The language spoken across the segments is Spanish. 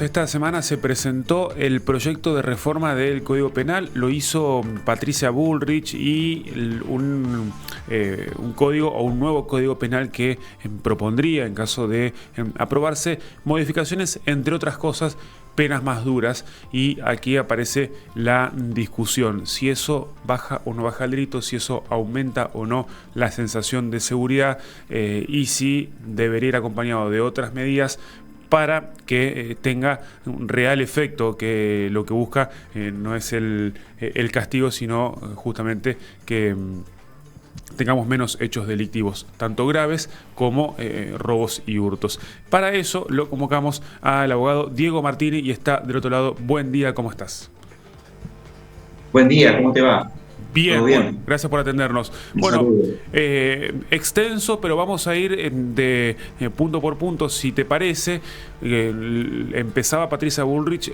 Esta semana se presentó el proyecto de reforma del Código Penal, lo hizo Patricia Bullrich y un código o un nuevo Código Penal que propondría, en caso de aprobarse, modificaciones, entre otras cosas, penas más duras. Y aquí aparece la discusión, si eso baja o no baja el delito, si eso aumenta o no la sensación de seguridad y si debería ir acompañado de otras medidas para que tenga un real efecto, que lo que busca no es el castigo, sino justamente que tengamos menos hechos delictivos, tanto graves como robos y hurtos. Para eso lo convocamos al abogado Diego Martini y está del otro lado. Buen día, ¿cómo estás? Buen día, ¿cómo te va? Bien, ¿Todo bueno, bien? gracias por atendernos. Un Bueno, saludo. extenso, pero vamos a ir de punto por punto, si te parece. Empezaba Patricia Bullrich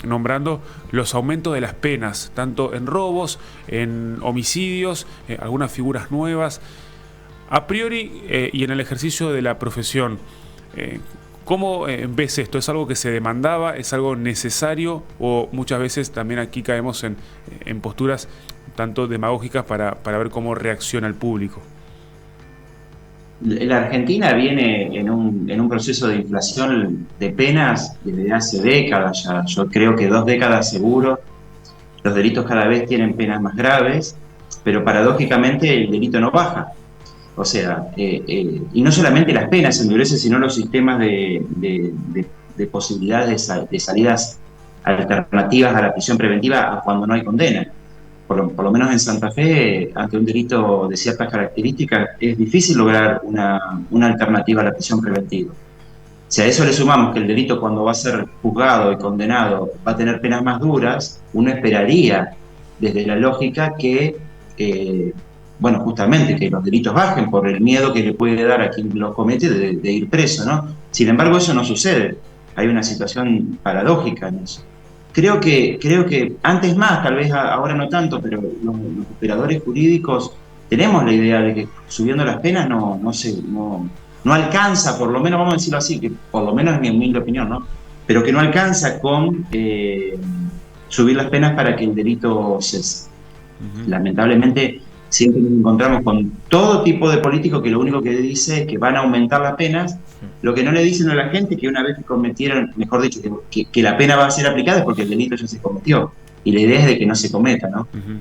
nombrando los aumentos de las penas, tanto en robos, en homicidios, algunas figuras nuevas. A priori y en el ejercicio de la profesión, ¿cómo ves esto? ¿Es algo que se demandaba? ¿Es algo necesario? ¿O muchas veces también aquí caemos en posturas tanto demagógicas para ver cómo reacciona el público? La Argentina viene en un proceso de inflación de penas desde hace décadas ya. Yo creo que 2 décadas seguro. Los delitos cada vez tienen penas más graves, pero paradójicamente el delito no baja. O sea, y no solamente las penas se endurecen, sino los sistemas de posibilidades de salidas alternativas a la prisión preventiva a cuando no hay condena. Por lo menos en Santa Fe, ante un delito de ciertas características, es difícil lograr una alternativa a la prisión preventiva. Si a eso le sumamos que el delito, cuando va a ser juzgado y condenado, va a tener penas más duras, uno esperaría, desde la lógica, que, bueno, justamente que los delitos bajen por el miedo que le puede dar a quien los comete de ir preso, ¿no? Sin embargo, eso no sucede. Hay una situación paradójica en eso. Creo que antes más, tal vez ahora no tanto, pero los operadores jurídicos tenemos la idea de que subiendo las penas no alcanza, por lo menos vamos a decirlo así, que por lo menos es mi humilde opinión, ¿no? Pero que no alcanza con subir las penas para que el delito cese. Ujú. Lamentablemente siempre nos encontramos con todo tipo de políticos que lo único que dice es que van a aumentar las penas. Lo que no le dicen a la gente es que una vez que cometieron, mejor dicho, que la pena va a ser aplicada es porque el delito ya se cometió. Y la idea es de que no se cometa, ¿no? Ujú.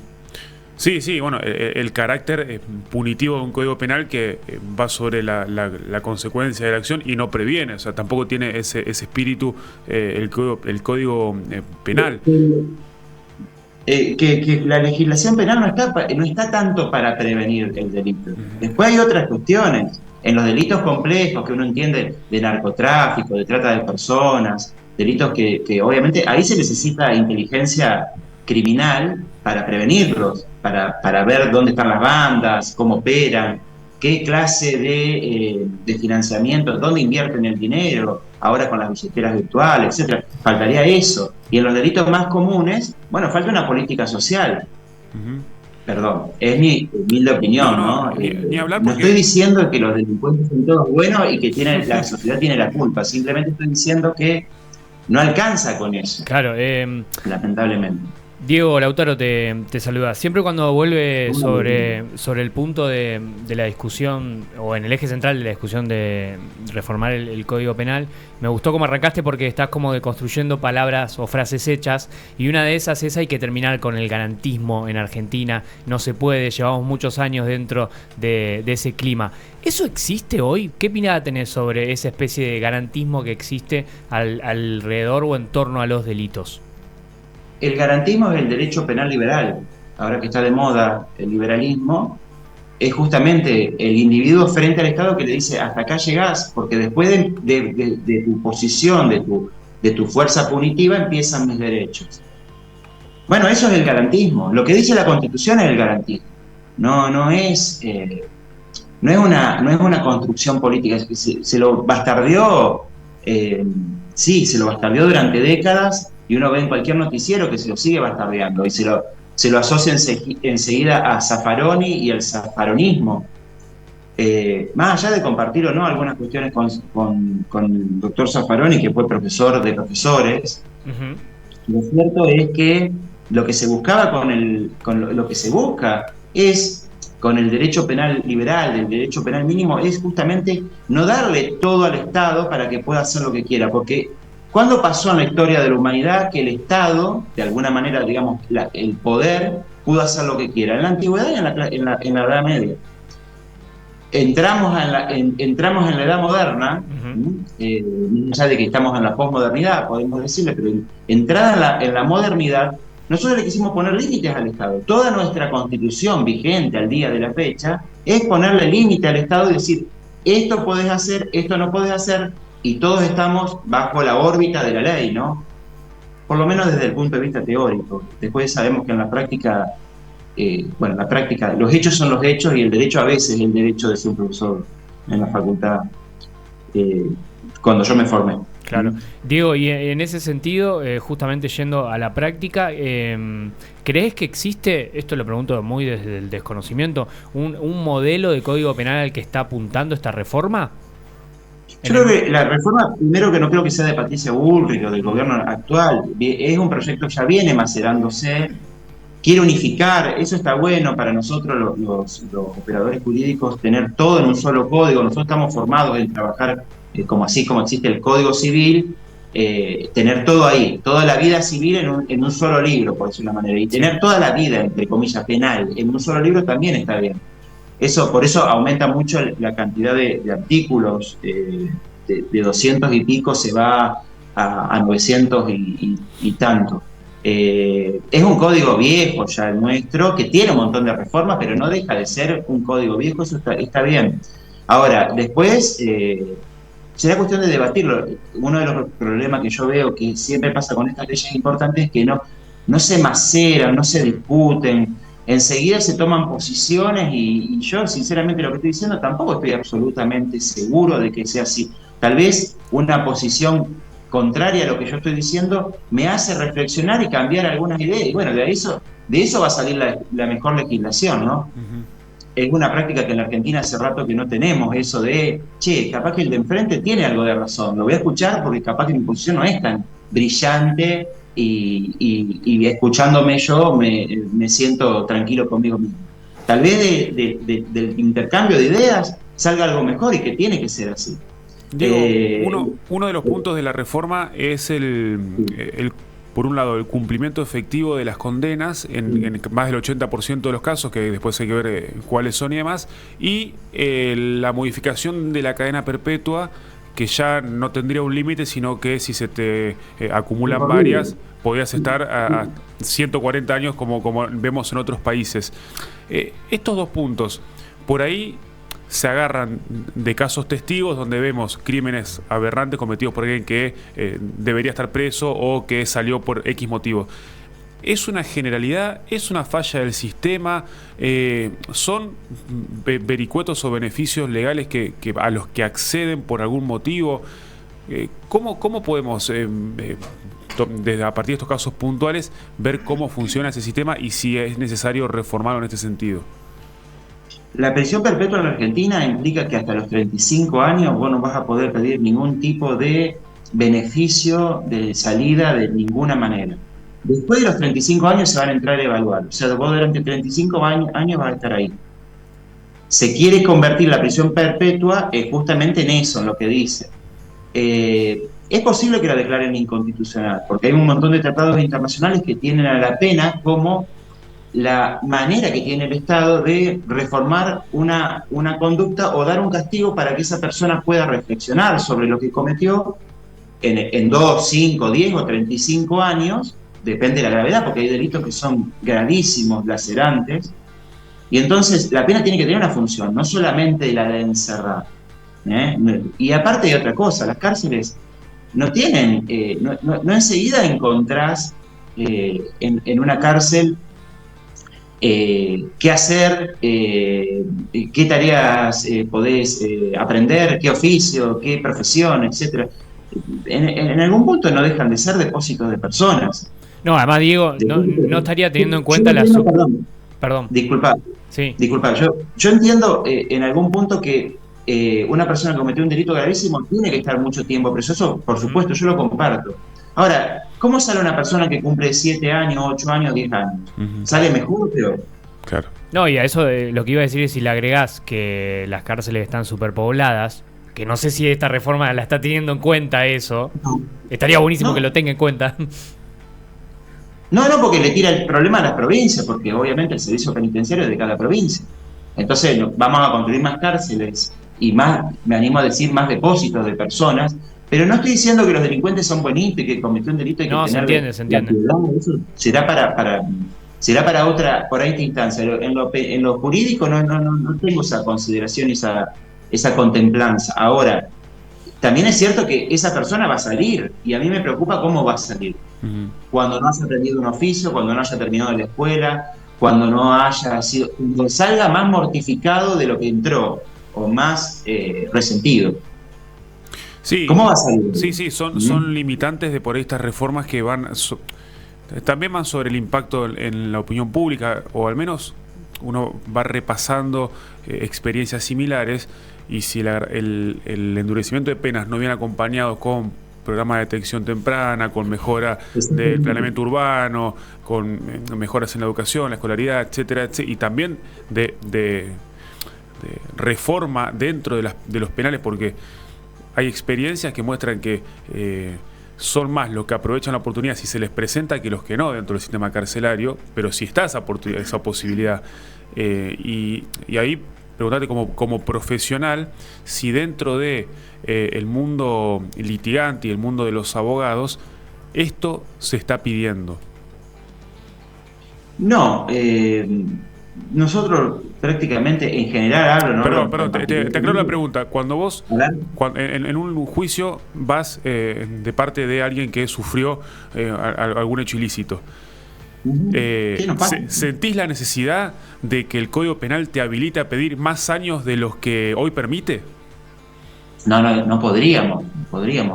Sí, sí, bueno, el carácter punitivo de un código penal que va sobre la consecuencia de la acción y no previene, o sea, tampoco tiene ese espíritu el código penal. Que la legislación penal no está tanto para prevenir el delito. Ujú. Después hay otras cuestiones. En los delitos complejos que uno entiende de narcotráfico, de trata de personas, delitos que obviamente ahí se necesita inteligencia criminal para prevenirlos, para ver dónde están las bandas, cómo operan, qué clase de financiamiento, dónde invierten el dinero, ahora con las billeteras virtuales, etcétera. Faltaría eso. Y en los delitos más comunes, bueno, falta una política social. Ujú. Perdón, es mi humilde No, opinión, no, ¿no? ni hablar No estoy porque... diciendo que los delincuentes son todos buenos y que la sociedad tiene la culpa, simplemente estoy diciendo que no alcanza con eso, Claro, lamentablemente. Diego Lautaro te saluda. Siempre cuando vuelve Una buena. sobre el punto de la discusión, o en el eje central de la discusión de reformar el Código Penal, me gustó cómo arrancaste porque estás como deconstruyendo palabras o frases hechas, y una de esas es: hay que terminar con el garantismo en Argentina, no se puede, llevamos muchos años dentro de ese clima. ¿Eso existe hoy? ¿Qué opinada tenés sobre esa especie de garantismo que existe alrededor o en torno a los delitos? El garantismo es el derecho penal liberal. Ahora que está de moda el liberalismo, es justamente el individuo frente al Estado que le dice: hasta acá llegás, porque después de tu posición, de tu fuerza punitiva, empiezan mis derechos. Bueno, eso es el garantismo. Lo que dice la Constitución es el garantismo. No, no es una construcción política. Se lo bastardeó, eh, sí, se lo bastardeó durante décadas, y uno ve en cualquier noticiero que se lo sigue bastardeando y se lo asocia enseguida a Zaffaroni y el zafaronismo. Más allá de compartir o no algunas cuestiones con el doctor Zaffaroni, que fue profesor de profesores, lo cierto es que lo que se buscaba lo que se busca es, con el derecho penal liberal, el derecho penal mínimo, es justamente no darle todo al Estado para que pueda hacer lo que quiera, porque ¿cuándo pasó en la historia de la humanidad que el Estado, de alguna manera, digamos, el poder, pudo hacer lo que quiera? En la antigüedad y en la Edad Media. Entramos en la edad moderna, más allá de que estamos en la posmodernidad, podemos decirle, pero entrada en la modernidad, nosotros le quisimos poner límites al Estado. Toda nuestra constitución vigente al día de la fecha es ponerle límite al Estado y decir, esto podés hacer, esto no podés hacer, y todos estamos bajo la órbita de la ley, ¿no? Por lo menos desde el punto de vista teórico. Después sabemos que en la práctica... la práctica, los hechos son los hechos y el derecho a veces es el derecho de ser un profesor en la facultad, cuando yo me formé. Claro. Diego, y en ese sentido, justamente yendo a la práctica, ¿crees que existe, esto lo pregunto muy desde el desconocimiento, un modelo de código penal al que está apuntando esta reforma? Yo creo que la reforma, primero, que no creo que sea de Patricia Bullrich o del gobierno actual, es un proyecto que ya viene macerándose. Quiere unificar, eso está bueno para nosotros los operadores jurídicos, tener todo en un solo código. Nosotros estamos formados en trabajar así como existe el Código Civil, tener todo ahí, toda la vida civil en un solo libro, por decirlo de una manera, y tener toda la vida, entre comillas, penal en un solo libro también está bien. Por eso aumenta mucho la cantidad de artículos, de 200 y pico se va a 900 y tanto. Es un código viejo ya el nuestro, que tiene un montón de reformas, pero no deja de ser un código viejo, eso está bien. Ahora, después será cuestión de debatirlo. Uno de los problemas que yo veo que siempre pasa con estas leyes importantes es que no se maceran, no se discuten, enseguida se toman posiciones y yo sinceramente lo que estoy diciendo tampoco estoy absolutamente seguro de que sea así. Tal vez una posición contraria a lo que yo estoy diciendo me hace reflexionar y cambiar algunas ideas, y bueno, de eso va a salir la mejor legislación, ¿no? Es una práctica que en la Argentina hace rato que no tenemos, eso de, capaz que el de enfrente tiene algo de razón, lo voy a escuchar porque capaz que mi posición no es tan brillante y escuchándome yo me siento tranquilo conmigo mismo. Tal vez del intercambio de ideas salga algo mejor y que tiene que ser así. Diego, uno de los puntos de la reforma es por un lado, el cumplimiento efectivo de las condenas en más del 80% de los casos, que después hay que ver cuáles son y demás, y la modificación de la cadena perpetua, que ya no tendría un límite, sino que si se te acumulan varias, podrías estar a 140 años como vemos en otros países. Estos dos puntos, por ahí se agarran de casos testigos donde vemos crímenes aberrantes cometidos por alguien que debería estar preso o que salió por X motivo. ¿Es una generalidad? ¿Es una falla del sistema? ¿Son vericuetos o beneficios legales que a los que acceden por algún motivo? ¿Cómo podemos, desde a partir de estos casos puntuales, ver cómo funciona ese sistema y si es necesario reformarlo en este sentido? La prisión perpetua en la Argentina implica que hasta los 35 años vos no vas a poder pedir ningún tipo de beneficio de salida de ninguna manera. Después de los 35 años se van a entrar a evaluar. O sea, vos durante 35 años vas a estar ahí. Se quiere convertir la prisión perpetua justamente en eso, en lo que dice. Es posible que la declaren inconstitucional, porque hay un montón de tratados internacionales que tienen a la pena como la manera que tiene el Estado de reformar una conducta o dar un castigo para que esa persona pueda reflexionar sobre lo que cometió en 2, 5, 10 o 35 años, depende de la gravedad, porque hay delitos que son gravísimos, lacerantes, y entonces la pena tiene que tener una función, no solamente la de encerrar. Y aparte hay otra cosa, las cárceles no tienen, no enseguida encontrás en una cárcel qué hacer, qué tareas podés aprender, qué oficio, qué profesión, etc. En algún punto no dejan de ser depósitos de personas. No, además, Diego, no estaría teniendo en cuenta Perdón. Disculpa. Sí. Disculpa, yo entiendo en algún punto que una persona que cometió un delito gravísimo tiene que estar mucho tiempo preso. Eso, por Ujú. supuesto, yo lo comparto. Ahora, ¿cómo sale una persona que cumple 7 años, 8 años, 10 años? Ujú. ¿Sale mejor o peor? Claro. No, y a eso lo que iba a decir es si le agregás que las cárceles están superpobladas, que no sé si esta reforma la está teniendo en cuenta eso. No. Estaría buenísimo No. que lo tenga en cuenta. No, porque le tira el problema a las provincias, porque obviamente el servicio penitenciario es de cada provincia. Entonces, vamos a construir más cárceles y más, me animo a decir, más depósitos de personas, pero no estoy diciendo que los delincuentes son bonitos y que cometió un delito hay que No, se tenerle entiende, se la entiende. piedad. Eso será para otra instancia. En lo jurídico no tengo esa consideración, esa contemplanza. Ahora, también es cierto que esa persona va a salir y a mí me preocupa cómo va a salir. Ujú. Cuando no haya aprendido un oficio, cuando no haya terminado la escuela, cuando no haya sido, cuando salga más mortificado de lo que entró o más resentido. Sí, ¿Cómo va a salir? sí, son limitantes de por ahí estas reformas que también van sobre el impacto en la opinión pública, o al menos uno va repasando experiencias similares, y si el endurecimiento de penas no viene acompañado con programas de detección temprana, con mejora del planeamiento urbano, con mejoras en la educación, la escolaridad, etcétera, y también de reforma dentro de los penales, porque hay experiencias que muestran que son más los que aprovechan la oportunidad si se les presenta que los que no dentro del sistema carcelario, pero si está esa posibilidad. Y ahí preguntarte como profesional si dentro de el mundo litigante y el mundo de los abogados esto se está pidiendo. No, nosotros prácticamente en general hablo, ¿no? Perdón, te aclaro la pregunta. Cuando vos en un juicio vas de parte de alguien que sufrió algún hecho ilícito, ¿sentís la necesidad de que el Código Penal te habilite a pedir más años de los que hoy permite? No podríamos.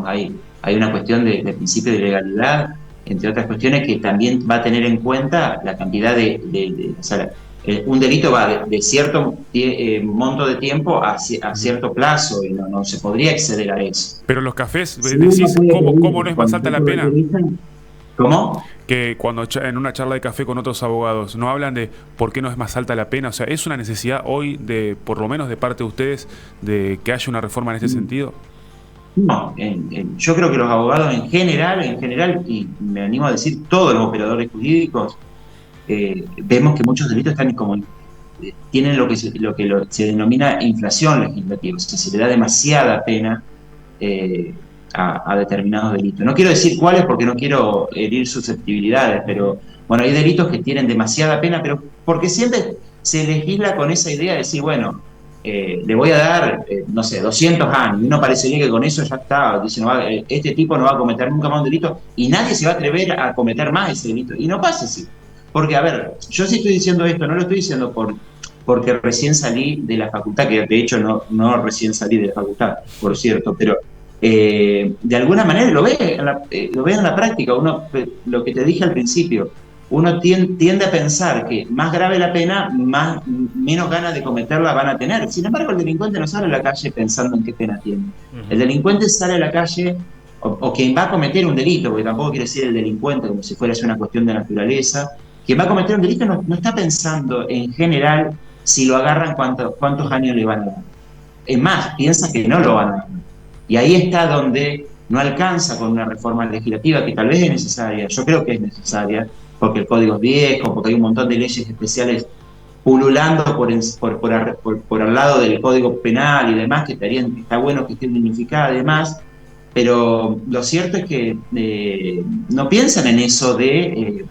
Hay una cuestión de principio de legalidad, entre otras cuestiones, que también va a tener en cuenta la cantidad o sea, un delito va de cierto monto de tiempo a cierto plazo y no se podría exceder a eso. Pero en los cafés Sí, decís, uno puede ¿cómo no es más alta la pena? ¿Cómo? Que cuando en una charla de café con otros abogados no hablan de por qué no es más alta la pena. O sea, ¿es una necesidad hoy, por lo menos de parte de ustedes, de que haya una reforma en este sentido? No, yo creo que los abogados en general, y me animo a decir todos los operadores jurídicos, vemos que muchos delitos están tienen lo que se denomina inflación legislativa, o sea, se le da demasiada pena a determinados delitos. No quiero decir cuáles porque no quiero herir susceptibilidades, pero bueno, hay delitos que tienen demasiada pena, pero porque siempre se legisla con esa idea de decir, bueno, le voy a dar, no sé, 200 años, y uno parecería que con eso ya está, dice, este tipo no va a cometer nunca más un delito, y nadie se va a atrever a cometer más ese delito, y no pasa así. Porque, a ver, yo sí estoy diciendo esto, no lo estoy diciendo porque recién salí de la facultad, que de hecho no recién salí de la facultad, por cierto, pero de alguna manera lo ve en la práctica. Uno, lo que te dije al principio, uno tiende a pensar que más grave la pena, menos ganas de cometerla van a tener. Sin embargo, el delincuente no sale a la calle pensando en qué pena tiene. El delincuente sale a la calle, o quien va a cometer un delito, porque tampoco quiere decir el delincuente como si fuera una cuestión de naturaleza, quien va a cometer un delito no está pensando en general si lo agarran cuántos años le van a dar. Es más, piensa que no lo van a dar. Y ahí está donde no alcanza con una reforma legislativa que tal vez es necesaria, yo creo que es necesaria, porque el código es viejo, porque hay un montón de leyes especiales pululando por al lado del código penal y demás, que está bueno que estén unificadas además, pero lo cierto es que no piensan en eso de,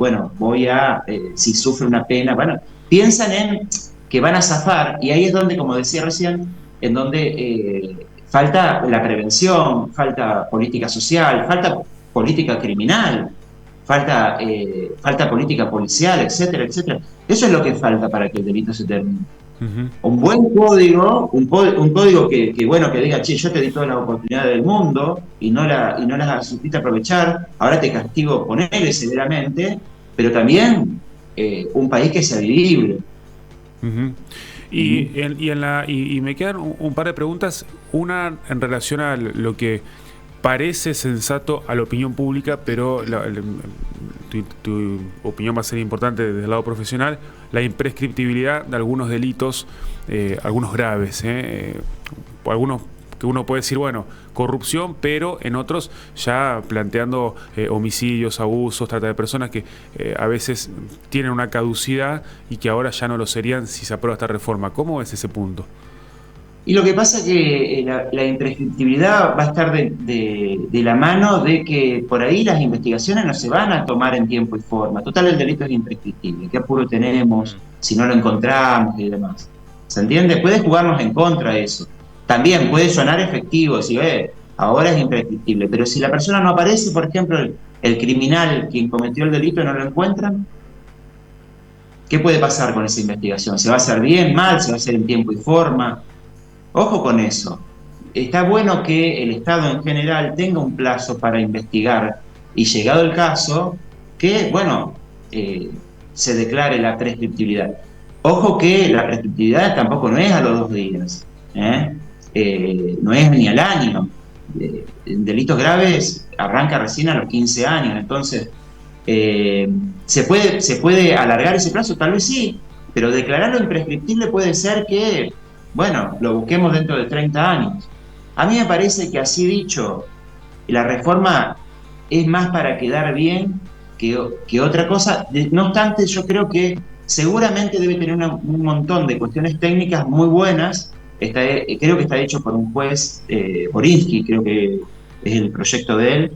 si sufre una pena, bueno, piensan en que van a zafar, y ahí es donde, como decía recién, en donde falta la prevención, falta política social, falta política criminal, falta política policial, etcétera, etcétera. Eso es lo que falta para que el delito se termine. Un buen código, un código que diga, che, yo te di todas las oportunidades del mundo y no las supiste aprovechar, ahora te castigo, ponele severamente, pero también un país que sea vivible. Ujú. Y me quedan un par de preguntas. Una en relación a lo que parece sensato a la opinión pública, pero tu opinión va a ser importante desde el lado profesional: la imprescriptibilidad de algunos delitos, algunos graves, algunos que uno puede decir, bueno, corrupción, pero en otros ya planteando homicidios, abusos, trata de personas que a veces tienen una caducidad y que ahora ya no lo serían si se aprueba esta reforma. ¿Cómo es ese punto? Y lo que pasa es que la imprescriptibilidad va a estar de la mano de que por ahí las investigaciones no se van a tomar en tiempo y forma. Total, el delito es imprescriptible. ¿Qué apuro tenemos si no lo encontramos y demás? ¿Se entiende? Puede jugarnos en contra eso. También puede sonar efectivo, si ahora es imprescriptible, pero si la persona no aparece, por ejemplo, el criminal, quien cometió el delito, no lo encuentran, ¿qué puede pasar con esa investigación? ¿Se va a hacer bien, mal? ¿Se va a hacer en tiempo y forma? Ojo con eso. Está bueno que el Estado en general tenga un plazo para investigar y, llegado el caso, que, bueno, se declare la prescriptibilidad. Ojo que la prescriptibilidad tampoco no es a los 2 días, no es ni al año. En delitos graves arranca recién a los 15 años, entonces ¿se puede alargar ese plazo? Tal vez sí, pero declararlo imprescriptible puede ser que, bueno, lo busquemos dentro de 30 años. A mí me parece que, así dicho, la reforma es más para quedar bien que otra cosa. No obstante, yo creo que seguramente debe tener un montón de cuestiones técnicas muy buenas. Creo que está hecho por un juez, Borinsky, creo que es el proyecto de él,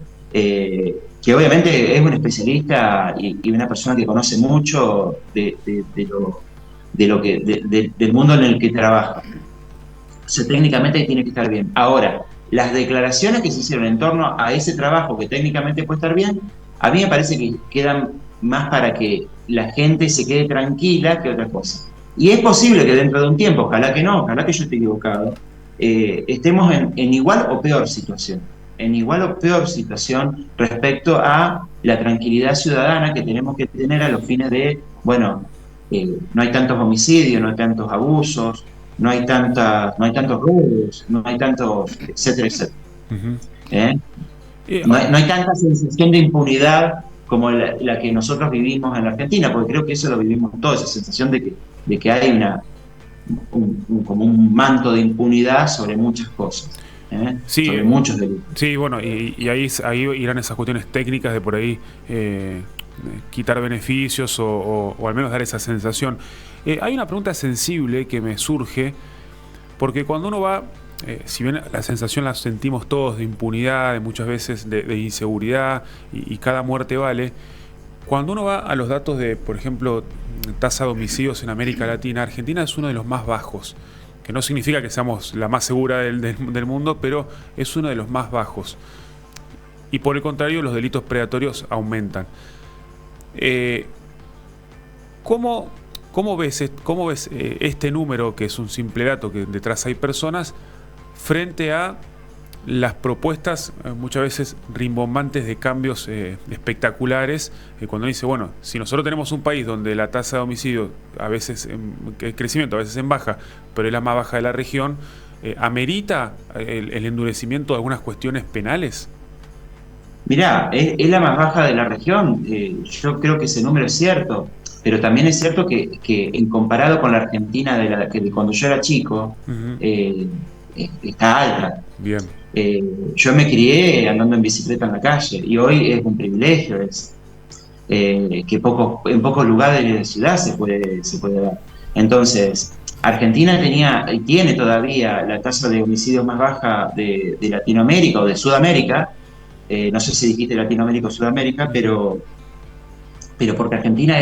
que obviamente es un especialista y una persona que conoce mucho del mundo en el que trabaja. O sea, técnicamente tiene que estar bien. Ahora, las declaraciones que se hicieron en torno a ese trabajo, que técnicamente puede estar bien, a mí me parece que quedan más para que la gente se quede tranquila que otra cosa. Y es posible que dentro de un tiempo, ojalá que no, ojalá que yo esté equivocado, estemos en igual o peor situación. En igual o peor situación respecto a la tranquilidad ciudadana que tenemos que tener a los fines de, bueno, no hay tantos homicidios, no hay tantos abusos, no hay tantos robos, no hay tantos, etcétera, etcétera. No hay tanta sensación de impunidad como la que nosotros vivimos en la Argentina, porque creo que eso lo vivimos todos, esa sensación de que hay como un manto de impunidad sobre muchas cosas. Sí, sobre muchos delitos. Sí, bueno, y ahí irán esas cuestiones técnicas de por ahí quitar beneficios o al menos dar esa sensación. Hay una pregunta sensible que me surge, porque cuando uno va, si bien la sensación la sentimos todos de impunidad, de muchas veces de inseguridad, y cada muerte vale, cuando uno va a los datos de, por ejemplo, tasa de homicidios en América Latina, Argentina es uno de los más bajos, que no significa que seamos la más segura del mundo, pero es uno de los más bajos. Y por el contrario, los delitos predatorios aumentan. ¿Cómo ves este número, que es un simple dato, que detrás hay personas, frente a las propuestas muchas veces rimbombantes de cambios espectaculares? Cuando uno dice, bueno, si nosotros tenemos un país donde la tasa de homicidio a veces en crecimiento, a veces en baja, pero es la más baja de la región, ¿amerita el endurecimiento de algunas cuestiones penales? Mirá, es la más baja de la región. Yo creo que ese número es cierto, pero también es cierto que en comparado con la Argentina de cuando yo era chico, está alta. Bien. Yo me crié andando en bicicleta en la calle, y hoy es un privilegio, que en pocos lugares de la ciudad se puede dar. Entonces, Argentina tenía y tiene todavía la tasa de homicidios más baja de Latinoamérica o de Sudamérica. No sé si dijiste Latinoamérica o Sudamérica, pero porque Argentina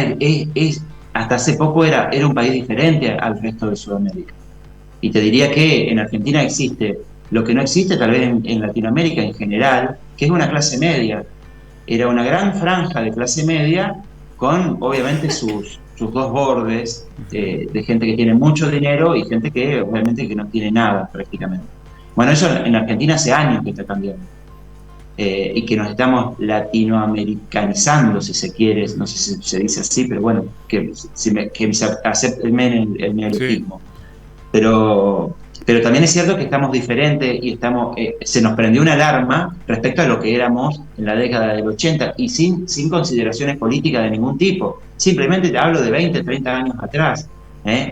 hasta hace poco era un país diferente al resto de Sudamérica. Y te diría que en Argentina existe lo que no existe tal vez en Latinoamérica en general, que es una clase media. Era una gran franja de clase media con, obviamente, sus dos bordes, de gente que tiene mucho dinero y gente que obviamente que no tiene nada prácticamente. Bueno, eso en Argentina hace años que está cambiando. y que nos estamos latinoamericanizando, si se quiere, no sé si se dice así, pero bueno, que se acepte el neologismo. Sí. Pero también es cierto que estamos diferentes y se nos prendió una alarma respecto a lo que éramos en la década del 80 y sin consideraciones políticas de ningún tipo. Simplemente te hablo de 20, 30 años atrás,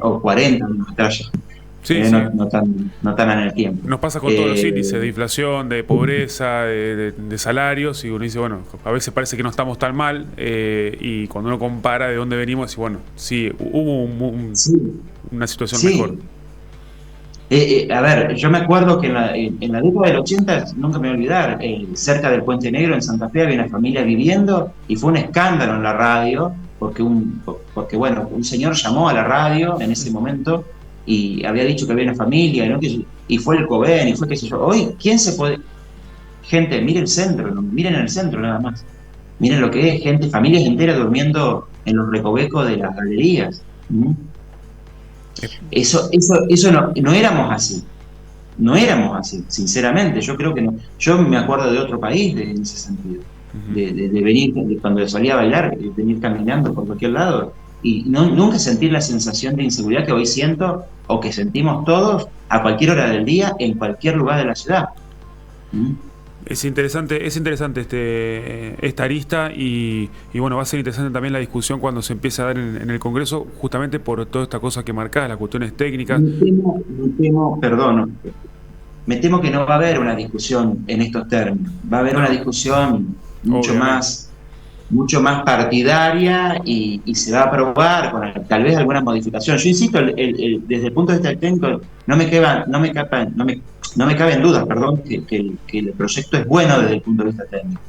o 40 años atrás ya. Sí, sí. No tan en el tiempo. Nos pasa con todos los índices de inflación, de pobreza, de salarios, y uno dice, bueno, a veces parece que no estamos tan mal, y cuando uno compara de dónde venimos, y bueno, sí, hubo una situación mejor. A ver, yo me acuerdo que en la década del 80, nunca me voy a olvidar, cerca del Puente Negro en Santa Fe había una familia viviendo y fue un escándalo en la radio, porque bueno, un señor llamó a la radio en ese momento y había dicho que había una familia, ¿no? Y fue el COBEN, y fue qué sé yo. Hoy, ¿quién se puede...? Gente, miren el centro, ¿no? Miren el centro nada más. Miren lo que es, gente, familias enteras durmiendo en los recovecos de las galerías. Eso no éramos así. No éramos así, sinceramente. Yo creo que no. Yo me acuerdo de otro país en ese sentido. De venir, cuando salía a bailar, de venir caminando por cualquier lado. Y nunca sentir la sensación de inseguridad que hoy siento, o que sentimos todos, a cualquier hora del día, en cualquier lugar de la ciudad. Es interesante esta arista, y bueno, va a ser interesante también la discusión cuando se empiece a dar en el Congreso, justamente por toda esta cosa que marcás, las cuestiones técnicas. Me temo que no va a haber una discusión en estos términos. Va a haber una discusión mucho más partidaria, y se va a aprobar con tal vez alguna modificación. Yo insisto, desde el punto de vista técnico, no me caben dudas, que el proyecto es bueno desde el punto de vista técnico.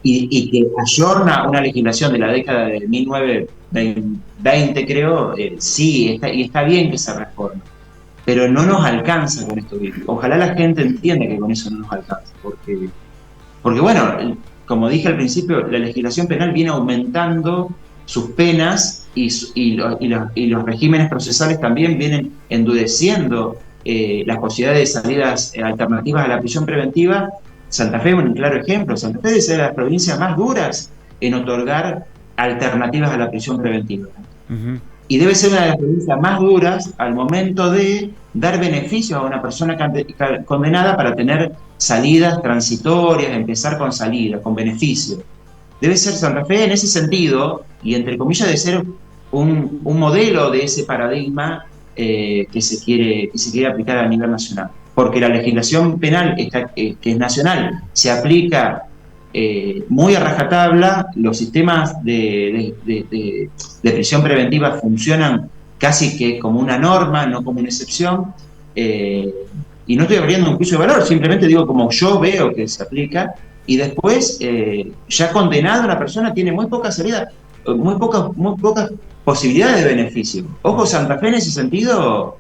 Y que ayorna una legislación de la década de 1920, creo, sí, está bien que se reforme. Pero no nos alcanza con esto. Ojalá la gente entienda que con eso no nos alcanza. Porque bueno, como dije al principio, la legislación penal viene aumentando sus penas, y los regímenes procesales también vienen endureciendo las posibilidades de salidas alternativas a la prisión preventiva. Santa Fe es un claro ejemplo. Santa Fe debe ser de las provincias más duras en otorgar alternativas a la prisión preventiva. Y debe ser una de las provincias más duras al momento de dar beneficios a una persona condenada para tener salidas transitorias, empezar con salida, con beneficio. Debe ser Santa Fe en ese sentido, y entre comillas de ser un modelo de ese paradigma que se quiere aplicar a nivel nacional. Porque la legislación penal que es nacional se aplica muy a rajatabla. Los sistemas de prisión preventiva funcionan casi que como una norma, no como una excepción. Y no estoy abriendo un juicio de valor, simplemente digo como yo veo que se aplica. Y después, ya condenada, una persona tiene muy poca salida, muy pocas posibilidades de beneficio. Ojo, Santa Fe en ese sentido,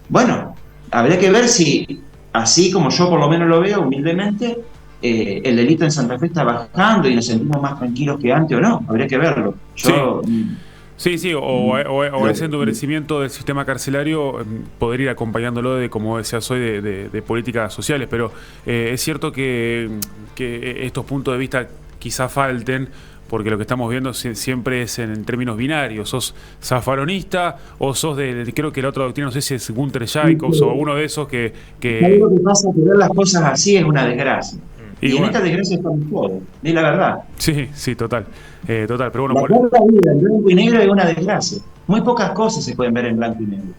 bueno, habría que ver si, así como yo por lo menos lo veo humildemente, el delito en Santa Fe está bajando y nos sentimos más tranquilos que antes, o no. Habría que verlo. Sí, o ese endurecimiento del sistema carcelario poder ir acompañándolo de, como decías hoy, de políticas sociales, pero es cierto que estos puntos de vista quizá falten, porque lo que estamos viendo siempre es en términos binarios. Sos zafaronista o sos creo que la otra doctrina, no sé si es Gunther Jacobs o uno de esos que... Lo que pasa es que ver las cosas así es una desgracia. Y en esta desgracia estamos todos, es la verdad. Sí, total. Pero bueno, la vida en blanco y negro es una desgracia. Muy pocas cosas se pueden ver en blanco y negro.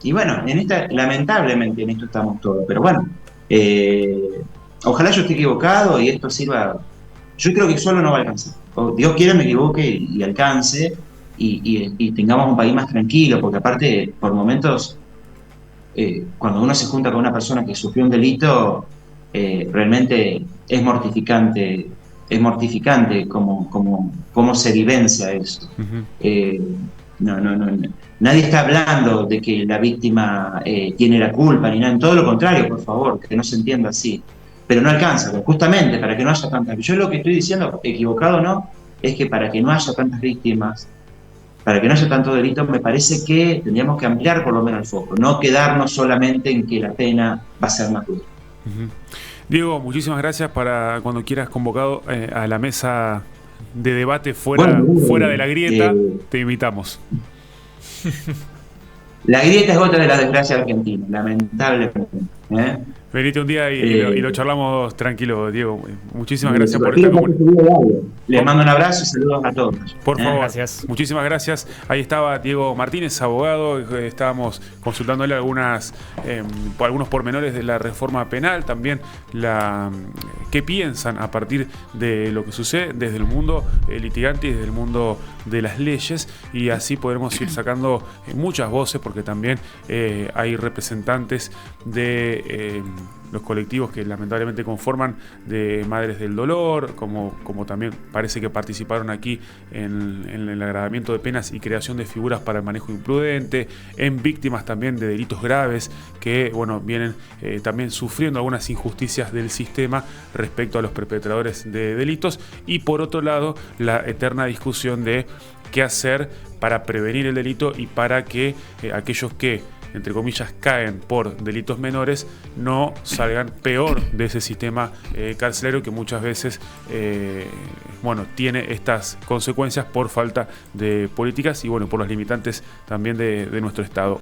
Y bueno, lamentablemente en esto estamos todos. Pero bueno, ojalá yo esté equivocado y esto sirva. Yo creo que solo no va a alcanzar. Dios quiera me equivoque y alcance, y tengamos un país más tranquilo, porque aparte, por momentos, cuando uno se junta con una persona que sufrió un delito, realmente es mortificante cómo se vivencia eso. Nadie está hablando de que la víctima tiene la culpa ni nada, en todo lo contrario, por favor, que no se entienda así. Pero no alcanza, justamente para que no haya tantas. Yo lo que estoy diciendo, equivocado o no, es que para que no haya tantas víctimas, para que no haya tanto delito, me parece que tendríamos que ampliar por lo menos el foco, no quedarnos solamente en que la pena va a ser más dura. Diego, muchísimas gracias. Para cuando quieras convocado a la mesa de debate fuera de la grieta, te invitamos. La grieta es otra de las desgracias argentinas, lamentablemente. Venite un día y lo charlamos tranquilo, Diego. Muchísimas gracias por esta comunicación. Les mando un abrazo y saludos a todos. Por favor, gracias. Muchísimas gracias. Ahí estaba Diego Martínez, abogado. Estábamos consultándole algunos pormenores de la reforma penal, también qué piensan a partir de lo que sucede desde el mundo litigante y desde el mundo de las leyes, y así podremos ir sacando muchas voces, porque también hay representantes de los colectivos que lamentablemente conforman, de Madres del Dolor, como también parece que participaron aquí en el agravamiento de penas y creación de figuras para el manejo imprudente, en víctimas también de delitos graves que vienen también sufriendo algunas injusticias del sistema respecto a los perpetradores de delitos, y por otro lado la eterna discusión de qué hacer para prevenir el delito y para que aquellos que, entre comillas, caen por delitos menores no salgan peor de ese sistema carcelario que muchas veces tiene estas consecuencias por falta de políticas y por los limitantes también de nuestro Estado.